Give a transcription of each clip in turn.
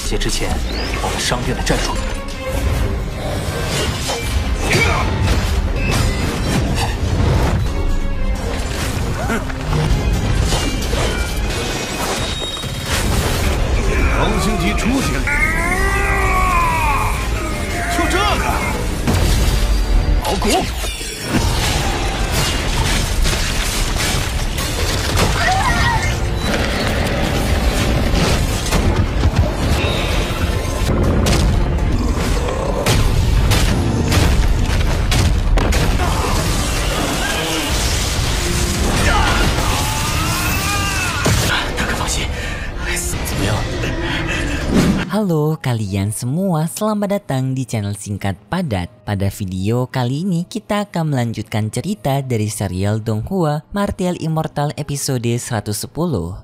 劫之前，我们商店的战术。恒星级出现了，就这个，好鼓。 Halo kalian semua, selamat datang di channel Singkat Padat. Pada video kali ini kita akan melanjutkan cerita dari serial Donghua Martial Immortal episode 110.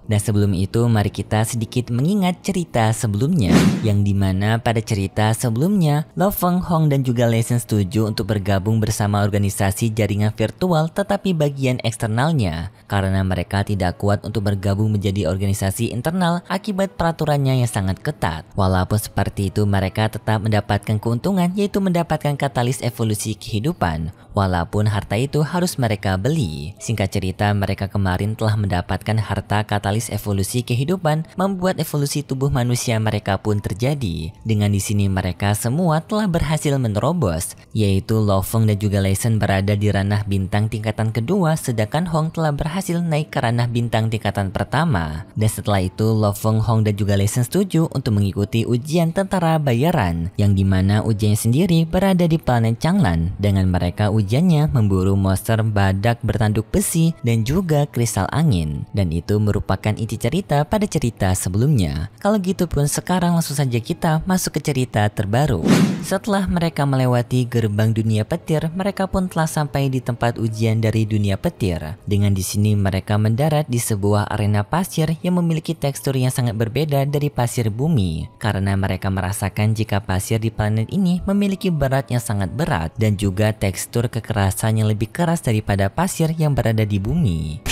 Dan sebelum itu mari kita sedikit mengingat cerita sebelumnya, yang dimana pada cerita sebelumnya Lo Feng Hong dan juga Lei Shen setuju untuk bergabung bersama organisasi jaringan virtual tetapi bagian eksternalnya, karena mereka tidak kuat untuk bergabung menjadi organisasi internal akibat peraturannya yang sangat ketat. Walaupun seperti itu mereka tetap mendapatkan keuntungan, yaitu mendapatkan katalis evolusi kehidupan, walaupun harta itu harus mereka beli. Singkat cerita, mereka kemarin telah mendapatkan harta katalis evolusi kehidupan, membuat evolusi tubuh manusia mereka pun terjadi. Dengan di sini mereka semua telah berhasil menerobos, yaitu Lo Feng dan juga Lei Shen berada di ranah bintang tingkatan kedua, sedangkan Hong telah berhasil naik ke ranah bintang tingkatan pertama. Dan setelah itu Lo Feng, Hong dan juga Lei Shen setuju untuk mengikuti ujian tentara bayaran, yang dimana ujiannya sendiri berada di planet Changlan. Dengan mereka ujiannya memburu monster badak bertanduk besi dan juga kristal angin, dan itu merupakan inti cerita pada cerita sebelumnya. Kalau gitu pun sekarang langsung saja kita masuk ke cerita terbaru. Setelah mereka melewati gerbang dunia petir, mereka pun telah sampai di tempat ujian dari dunia petir. Dengan di sini mereka mendarat di sebuah arena pasir yang memiliki tekstur yang sangat berbeda dari pasir bumi, karena mereka merasakan jika pasir di planet ini memiliki berat yang sangat berat dan juga tekstur kekerasan yang lebih keras daripada pasir yang berada di bumi.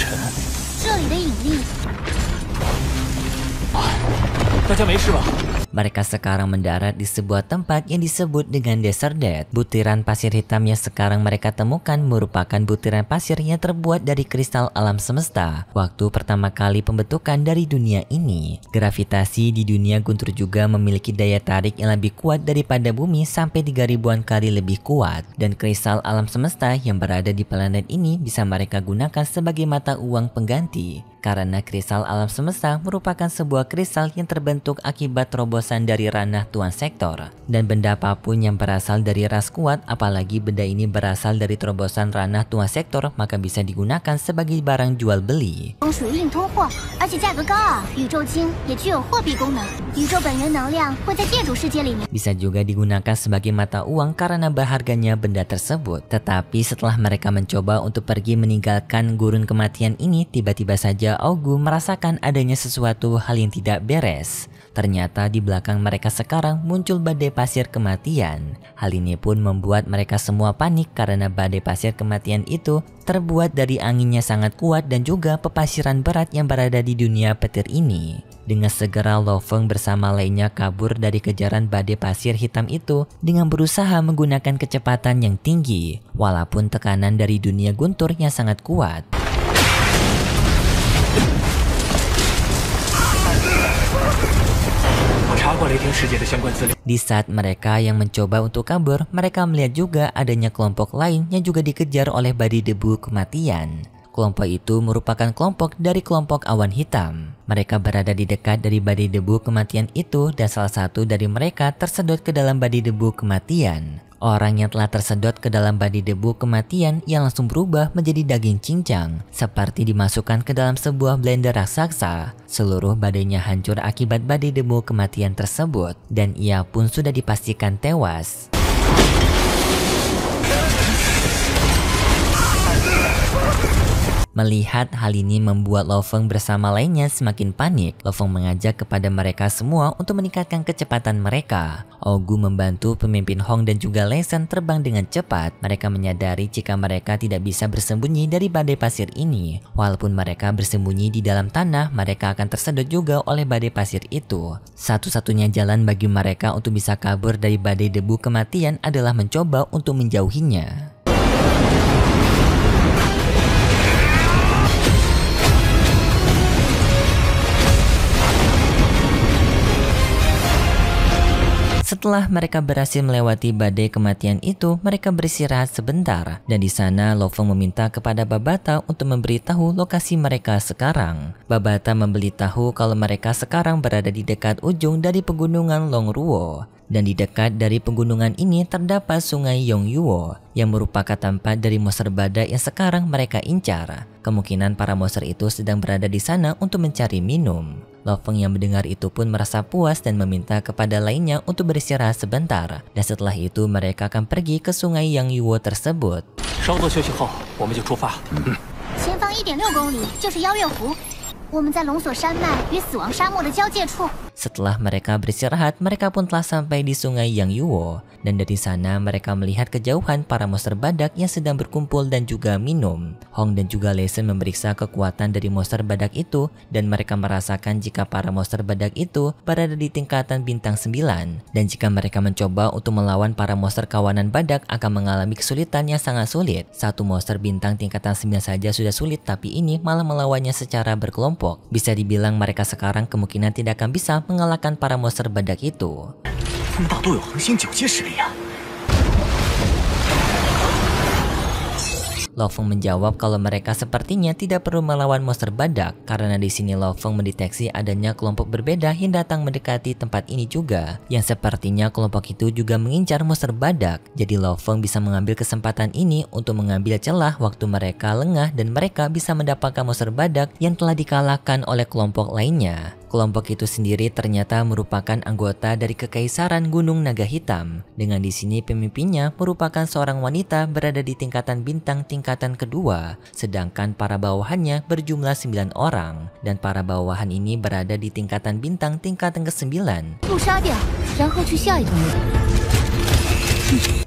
Mereka sekarang mendarat di sebuah tempat yang disebut dengan Desert Death. Butiran pasir hitam yang sekarang mereka temukan merupakan butiran pasir yang terbuat dari kristal alam semesta. Waktu pertama kali pembentukan dari dunia ini, gravitasi di dunia guntur juga memiliki daya tarik yang lebih kuat daripada bumi sampai 3000-an kali lebih kuat. Dan kristal alam semesta yang berada di planet ini bisa mereka gunakan sebagai mata uang pengganti, karena kristal alam semesta merupakan sebuah kristal yang terbentuk akibat terobosan dari ranah Tuan Sektor. Dan benda apapun yang berasal dari ras kuat, apalagi benda ini berasal dari terobosan ranah Tuan Sektor, maka bisa digunakan sebagai barang jual beli. Bisa juga digunakan sebagai mata uang karena berharganya benda tersebut. Tetapi setelah mereka mencoba untuk pergi meninggalkan gurun kematian ini, tiba-tiba saja Augu merasakan adanya sesuatu hal yang tidak beres. Ternyata di belakang mereka sekarang muncul badai pasir kematian. Hal ini pun membuat mereka semua panik karena badai pasir kematian itu terbuat dari anginnya sangat kuat dan juga pepasiran berat yang berada di dunia petir ini. Dengan segera Lo Feng bersama lainnya kabur dari kejaran badai pasir hitam itu dengan berusaha menggunakan kecepatan yang tinggi, walaupun tekanan dari dunia guntur yang sangat kuat. Di saat mereka yang mencoba untuk kabur, mereka melihat juga adanya kelompok lain yang juga dikejar oleh badai debu kematian. Kelompok itu merupakan kelompok dari kelompok awan hitam. Mereka berada di dekat dari badai debu kematian itu dan salah satu dari mereka tersedot ke dalam badai debu kematian. Orang yang telah tersedot ke dalam badai debu kematian yang langsung berubah menjadi daging cincang, seperti dimasukkan ke dalam sebuah blender raksasa. Seluruh badannya hancur akibat badai debu kematian tersebut, dan ia pun sudah dipastikan tewas. Melihat hal ini membuat Lo Feng bersama lainnya semakin panik. Lo Feng mengajak kepada mereka semua untuk meningkatkan kecepatan mereka. Ogu membantu pemimpin Hong dan juga Lei Shen terbang dengan cepat. Mereka menyadari jika mereka tidak bisa bersembunyi dari badai pasir ini. Walaupun mereka bersembunyi di dalam tanah, mereka akan tersedot juga oleh badai pasir itu. Satu-satunya jalan bagi mereka untuk bisa kabur dari badai debu kematian adalah mencoba untuk menjauhinya. Setelah mereka berhasil melewati badai kematian itu, mereka beristirahat sebentar. Dan di sana Lo Feng meminta kepada Babata untuk memberitahu lokasi mereka sekarang. Babata memberitahu kalau mereka sekarang berada di dekat ujung dari pegunungan Longruo. Dan di dekat dari pegunungan ini terdapat sungai Yongyuo yang merupakan tempat dari monster badak yang sekarang mereka incar. Kemungkinan para monster itu sedang berada di sana untuk mencari minum. Lo Feng yang mendengar itu pun merasa puas dan meminta kepada lainnya untuk beristirahat sebentar. Dan setelah itu mereka akan pergi ke sungai Yongyuo tersebut. 稍作休息后，我们就出发。前方1.6公里就是邀月湖，我们在龙索山脉与死亡沙漠的交界处。 Setelah mereka beristirahat, mereka pun telah sampai di sungai Yongyuo. Dan dari sana mereka melihat kejauhan para monster badak yang sedang berkumpul dan juga minum. Hong dan juga Lei Shen memeriksa kekuatan dari monster badak itu dan mereka merasakan jika para monster badak itu berada di tingkatan bintang 9. Dan jika mereka mencoba untuk melawan para monster kawanan badak akan mengalami kesulitan yang sangat sulit. Satu monster bintang tingkatan 9 saja sudah sulit, tapi ini malah melawannya secara berkelompok. Bisa dibilang mereka sekarang kemungkinan tidak akan bisa mengalahkan para monster badak itu. 他们大都有恒星9阶实力啊！ Lo Feng menjawab kalau mereka sepertinya tidak perlu melawan monster badak karena di sini Lo Feng mendeteksi adanya kelompok berbeda yang datang mendekati tempat ini juga, yang sepertinya kelompok itu juga mengincar monster badak. Jadi Lo Feng bisa mengambil kesempatan ini untuk mengambil celah waktu mereka lengah dan mereka bisa mendapatkan monster badak yang telah dikalahkan oleh kelompok lainnya. Kelompok itu sendiri ternyata merupakan anggota dari Kekaisaran Gunung Naga Hitam. Dengan di sini pemimpinnya merupakan seorang wanita berada di tingkatan bintang tingkatan kedua, sedangkan para bawahannya berjumlah 9 orang. Dan para bawahan ini berada di tingkatan bintang tingkatan ke-9. 不杀掉，然后去下一个目的。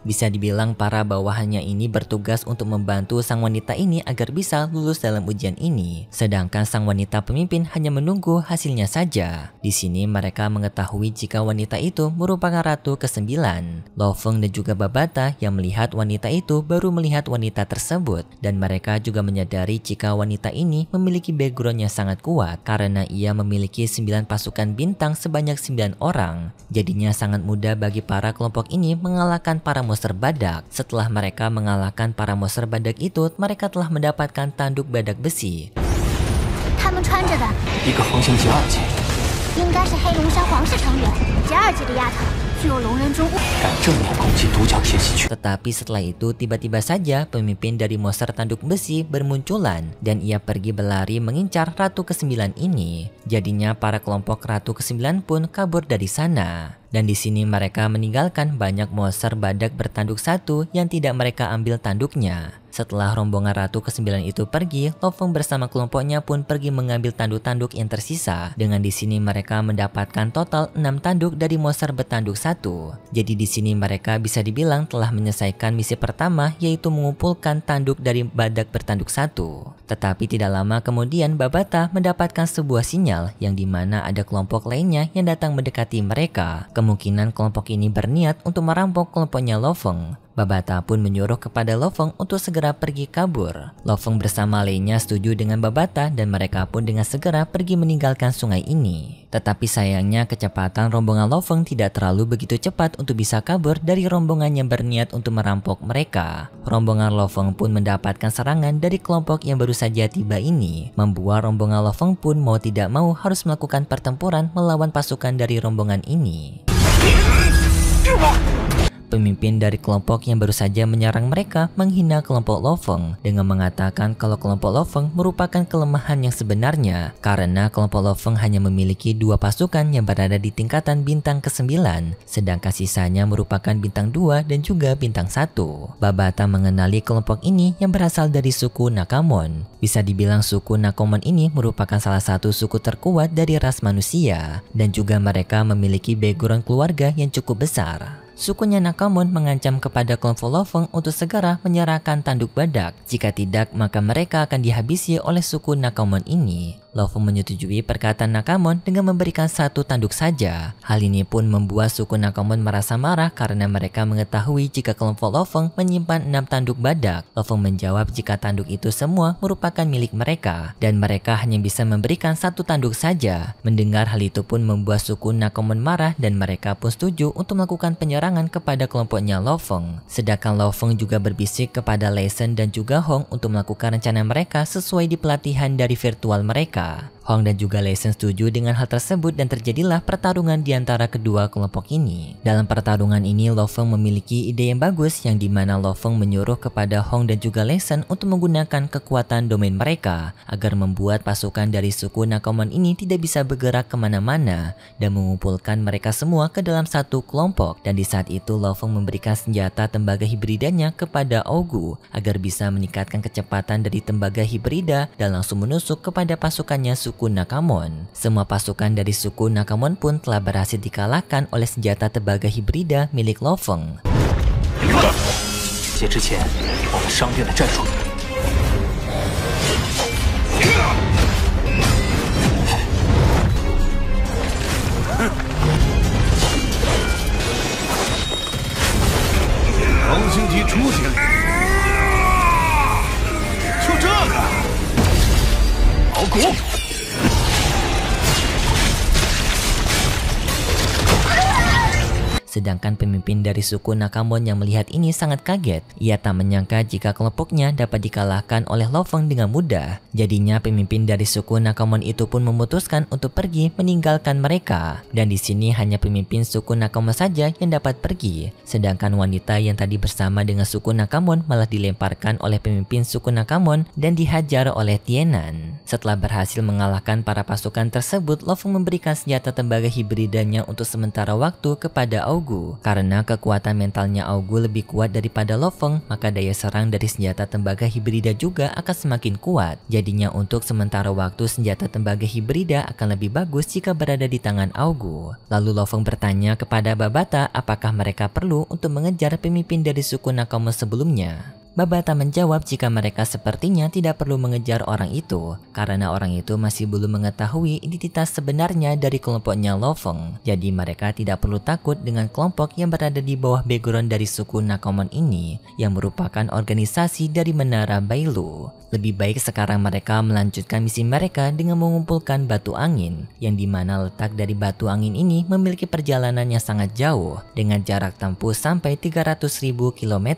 Bisa dibilang para bawahannya ini bertugas untuk membantu sang wanita ini agar bisa lulus dalam ujian ini. Sedangkan sang wanita pemimpin hanya menunggu hasilnya saja. Di sini mereka mengetahui jika wanita itu merupakan ratu ke-9. Lo Feng dan juga Babata yang melihat wanita itu baru melihat wanita tersebut. Dan mereka juga menyadari jika wanita ini memiliki background yang sangat kuat karena ia memiliki 9 pasukan bintang sebanyak 9 orang. Jadinya sangat mudah bagi para kelompok ini mengalahkan para monster badak. Setelah mereka mengalahkan para monster badak itu, mereka telah mendapatkan tanduk badak besi. 他们穿着的一个恒星级2级，应该是黑龙山皇室成员，级2级的丫头，具有龙人中物。 敢正面攻击独角天喜区。 Tetapi setelah itu tiba-tiba saja pemimpin dari monster tanduk besi bermunculan dan ia pergi berlari mengincar ratu ke-9 ini. Jadinya para kelompok ratu ke-9 pun kabur dari sana. Dan di sini mereka meninggalkan banyak monster badak bertanduk satu yang tidak mereka ambil tanduknya. Setelah rombongan ratu ke-9 itu pergi, Lo Feng bersama kelompoknya pun pergi mengambil tanduk-tanduk yang tersisa. Dengan di sini mereka mendapatkan total 6 tanduk dari monster bertanduk satu. Jadi di sini mereka bisa dibilang telah menyelesaikan misi pertama, yaitu mengumpulkan tanduk dari badak bertanduk satu. Tetapi tidak lama kemudian Babata mendapatkan sebuah sinyal yang dimana ada kelompok lainnya yang datang mendekati mereka. Kemungkinan kelompok ini berniat untuk merampok kelompoknya Lo Feng. Babata pun menyuruh kepada Lo Feng untuk segera pergi kabur. Lo Feng bersama lainnya setuju dengan Babata dan mereka pun dengan segera pergi meninggalkan sungai ini. Tetapi sayangnya kecepatan rombongan Lo Feng tidak terlalu begitu cepat untuk bisa kabur dari rombongan yang berniat untuk merampok mereka. Rombongan Lo Feng pun mendapatkan serangan dari kelompok yang baru saja tiba ini, membuat rombongan Lo Feng pun mau tidak mau harus melakukan pertempuran melawan pasukan dari rombongan ini. pemimpin dari kelompok yang baru saja menyerang mereka menghina kelompok Lo Feng dengan mengatakan kalau kelompok Lo Feng merupakan kelemahan yang sebenarnya karena kelompok Lo Feng hanya memiliki 2 pasukan yang berada di tingkatan bintang ke-9, sedangkan sisanya merupakan bintang 2 dan juga bintang 1. Babata mengenali kelompok ini yang berasal dari suku Nakamon. Bisa dibilang suku Nakamon ini merupakan salah satu suku terkuat dari ras manusia dan juga mereka memiliki background keluarga yang cukup besar. Sukunya Nakamon mengancam kepada kelompok Lo Feng untuk segera menyerahkan tanduk badak. Jika tidak, maka mereka akan dihabisi oleh suku Nakamon ini. Lo Feng menyetujui perkataan Nakamon dengan memberikan 1 tanduk saja. Hal ini pun membuat suku Nakamon merasa marah karena mereka mengetahui jika kelompok Lo Feng menyimpan 6 tanduk badak. Lo Feng menjawab jika tanduk itu semua merupakan milik mereka dan mereka hanya bisa memberikan 1 tanduk saja. Mendengar hal itu pun membuat suku Nakamon marah dan mereka pun setuju untuk melakukan penyerangan kepada kelompoknya Lo Feng. Sedangkan Lo Feng juga berbisik kepada Lei Shen dan juga Hong untuk melakukan rencana mereka sesuai di pelatihan dari virtual mereka. Hong dan juga Lei Shen setuju dengan hal tersebut dan terjadilah pertarungan di antara kedua kelompok ini. Dalam pertarungan ini Lo Feng memiliki ide yang bagus yang dimana Lo Feng menyuruh kepada Hong dan juga Lei Shen untuk menggunakan kekuatan domain mereka agar membuat pasukan dari suku Nakamon ini tidak bisa bergerak kemana-mana dan mengumpulkan mereka semua ke dalam satu kelompok. Dan di saat itu Lo Feng memberikan senjata tembaga hibridanya kepada Augu agar bisa meningkatkan kecepatan dari tembaga hibrida dan langsung menusuk kepada pasukannya suku Nakamon. Semua pasukan dari suku Nakamon pun telah berhasil dikalahkan oleh senjata tembaga hibrida milik Lo Feng. 劫之前，我们商定的战术。 恒星级出现了，就这个，好鼓！ Sedangkan pemimpin dari suku Nakamon yang melihat ini sangat kaget. Ia tak menyangka jika kelompoknya dapat dikalahkan oleh Lo Feng dengan mudah. Jadinya pemimpin dari suku Nakamon itu pun memutuskan untuk pergi meninggalkan mereka. Dan di sini hanya pemimpin suku Nakamon saja yang dapat pergi. Sedangkan wanita yang tadi bersama dengan suku Nakamon malah dilemparkan oleh pemimpin suku Nakamon dan dihajar oleh Tienan. Setelah berhasil mengalahkan para pasukan tersebut, Lo Feng memberikan senjata tembaga hibridanya untuk sementara waktu kepada Augu. Karena kekuatan mentalnya Augu lebih kuat daripada Lo Feng, maka daya serang dari senjata tembaga hibrida juga akan semakin kuat. Jadinya untuk sementara waktu senjata tembaga hibrida akan lebih bagus jika berada di tangan Augu. Lalu Lo Feng bertanya kepada Babata apakah mereka perlu untuk mengejar pemimpin dari suku Nakamon sebelumnya. Babata menjawab jika mereka sepertinya tidak perlu mengejar orang itu karena orang itu masih belum mengetahui identitas sebenarnya dari kelompoknya Lo Feng. Jadi mereka tidak perlu takut dengan kelompok yang berada di bawah background dari suku Nakamon ini yang merupakan organisasi dari Menara Bailu. Lebih baik sekarang mereka melanjutkan misi mereka dengan mengumpulkan batu angin yang dimana letak dari batu angin ini memiliki perjalanan yang sangat jauh dengan jarak tempuh sampai 300.000 km.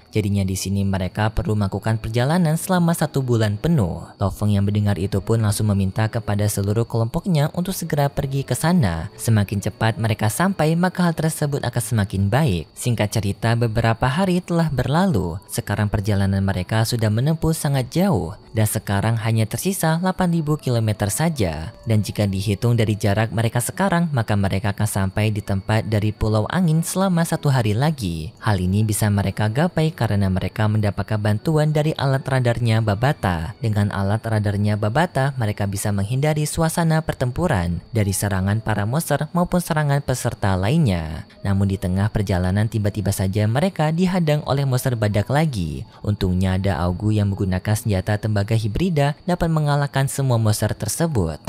Jadinya di sini mereka perlu melakukan perjalanan selama 1 bulan penuh. Lo Feng yang mendengar itu pun langsung meminta kepada seluruh kelompoknya untuk segera pergi ke sana. Semakin cepat mereka sampai, maka hal tersebut akan semakin baik. Singkat cerita, beberapa hari telah berlalu. Sekarang perjalanan mereka sudah menempuh sangat jauh dan sekarang hanya tersisa 8.000 km saja. Dan jika dihitung dari jarak mereka sekarang, maka mereka akan sampai di tempat dari Pulau Angin selama 1 hari lagi. Hal ini bisa mereka gapai karena mereka mendapatkan bantuan dari alat radarnya Babata. Dengan alat radarnya Babata, mereka bisa menghindari suasana pertempuran dari serangan para monster maupun serangan peserta lainnya. Namun di tengah perjalanan tiba-tiba saja mereka dihadang oleh monster badak lagi. Untungnya ada Augu yang menggunakan senjata tembaga hibrida dapat mengalahkan semua monster tersebut.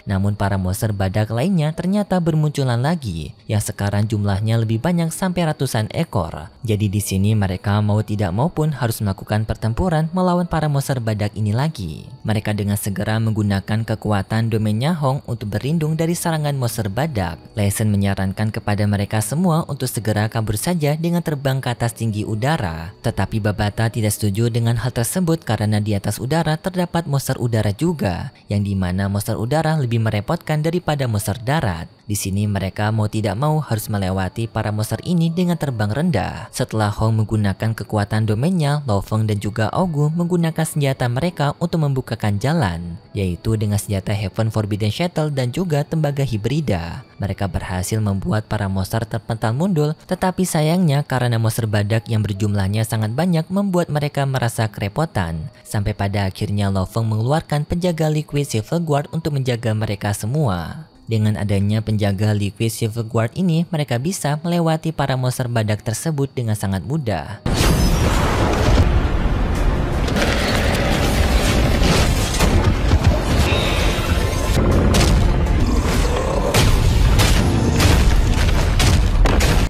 Namun para monster badak lainnya ternyata bermunculan lagi, yang sekarang jumlahnya lebih banyak sampai ratusan ekor. Jadi di sini mereka mau tidak mau pun harus melakukan pertempuran melawan para monster badak ini lagi. Mereka dengan segera menggunakan kekuatan domainnya Hong untuk berlindung dari serangan monster badak. Lei Sen menyarankan kepada mereka semua untuk segera kabur saja dengan terbang ke atas tinggi udara. Tetapi Babata tidak setuju dengan hal tersebut karena di atas udara terdapat monster udara juga, yang dimana monster udara lebih merepotkan daripada monster darat. Di sini mereka mau tidak mau harus melewati para monster ini dengan terbang rendah. Setelah Hong menggunakan kekuatan domainnya, Lo Feng dan juga Augu menggunakan senjata mereka untuk membukakan jalan, yaitu dengan senjata Heaven Forbidden Shuttle dan juga tembaga hibrida. Mereka berhasil membuat para monster terpental mundur, tetapi sayangnya karena monster badak yang berjumlahnya sangat banyak membuat mereka merasa kerepotan. Sampai pada akhirnya Lo Feng mengeluarkan penjaga Liquid Silver Guard untuk menjaga mereka semua. Dengan adanya penjaga Liquid Silver Guard ini, mereka bisa melewati para monster badak tersebut dengan sangat mudah.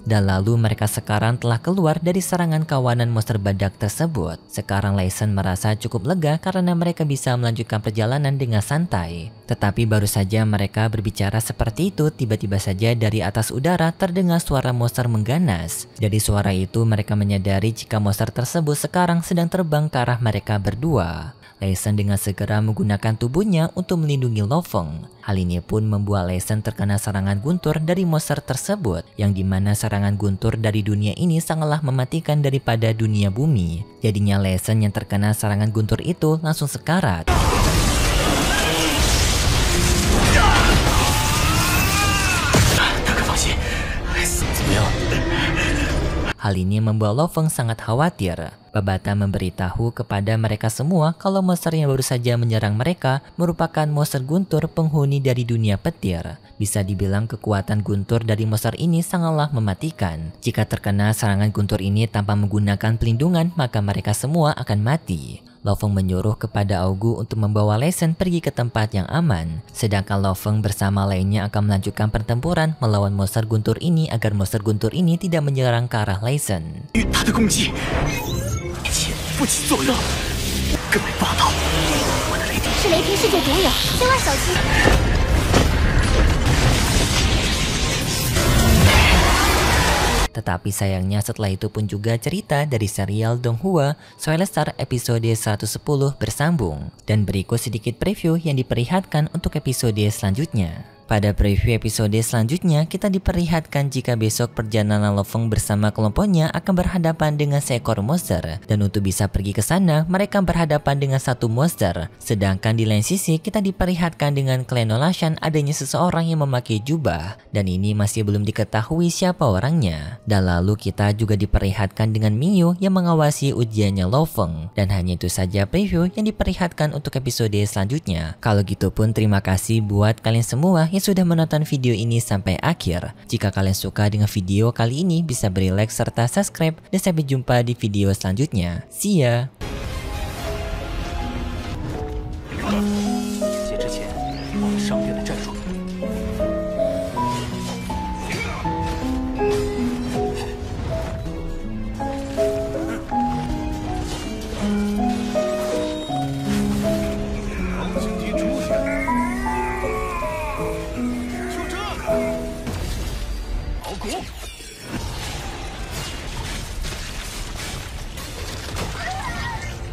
Dan lalu mereka sekarang telah keluar dari serangan kawanan monster badak tersebut. Sekarang Lei Sen merasa cukup lega karena mereka bisa melanjutkan perjalanan dengan santai. Tetapi baru saja mereka berbicara seperti itu, tiba-tiba saja dari atas udara terdengar suara monster mengganas. Dari suara itu mereka menyadari jika monster tersebut sekarang sedang terbang ke arah mereka berdua. Lei Sen dengan segera menggunakan tubuhnya untuk melindungi Lo Feng. Hal ini pun membuat Lei Sen terkena serangan guntur dari monster tersebut, yang dimana serangan guntur dari dunia ini sangatlah mematikan daripada dunia bumi. Jadinya Lei Sen yang terkena serangan guntur itu langsung sekarat. Hal ini membuat Lo Feng sangat khawatir. Babata memberitahu kepada mereka semua kalau monster yang baru saja menyerang mereka merupakan monster guntur penghuni dari dunia petir. Bisa dibilang kekuatan guntur dari monster ini sangatlah mematikan. Jika terkena serangan guntur ini tanpa menggunakan pelindungan, maka mereka semua akan mati. Lo Feng menyuruh kepada Augu untuk membawa Lei Sen pergi ke tempat yang aman. Sedangkan Lo Feng bersama lainnya akan melanjutkan pertempuran melawan monster guntur ini agar monster guntur ini tidak menyerang ke arah Lei Sen. 是雷霆世界独有，千万小心！ Tetapi sayangnya setelah itu pun juga cerita dari serial Donghua Twilight Star episode 110 bersambung. Dan berikut sedikit preview yang diperlihatkan untuk episode selanjutnya. Pada preview episode selanjutnya, kita diperlihatkan jika besok perjalanan Lo Feng bersama kelompoknya akan berhadapan dengan seekor monster. Dan untuk bisa pergi ke sana, mereka berhadapan dengan satu monster. Sedangkan di lain sisi, kita diperlihatkan dengan klan Nolashan adanya seseorang yang memakai jubah. Dan ini masih belum diketahui siapa orangnya. Dan lalu kita juga diperlihatkan dengan Miyu yang mengawasi ujiannya Lo Feng. Dan hanya itu saja preview yang diperlihatkan untuk episode selanjutnya. Kalau gitu pun terima kasih buat kalian semua yang sudah menonton video ini sampai akhir. Jika kalian suka dengan video kali ini, bisa beri like serta subscribe, dan sampai jumpa di video selanjutnya. See ya! 结之前，我们商店的战术。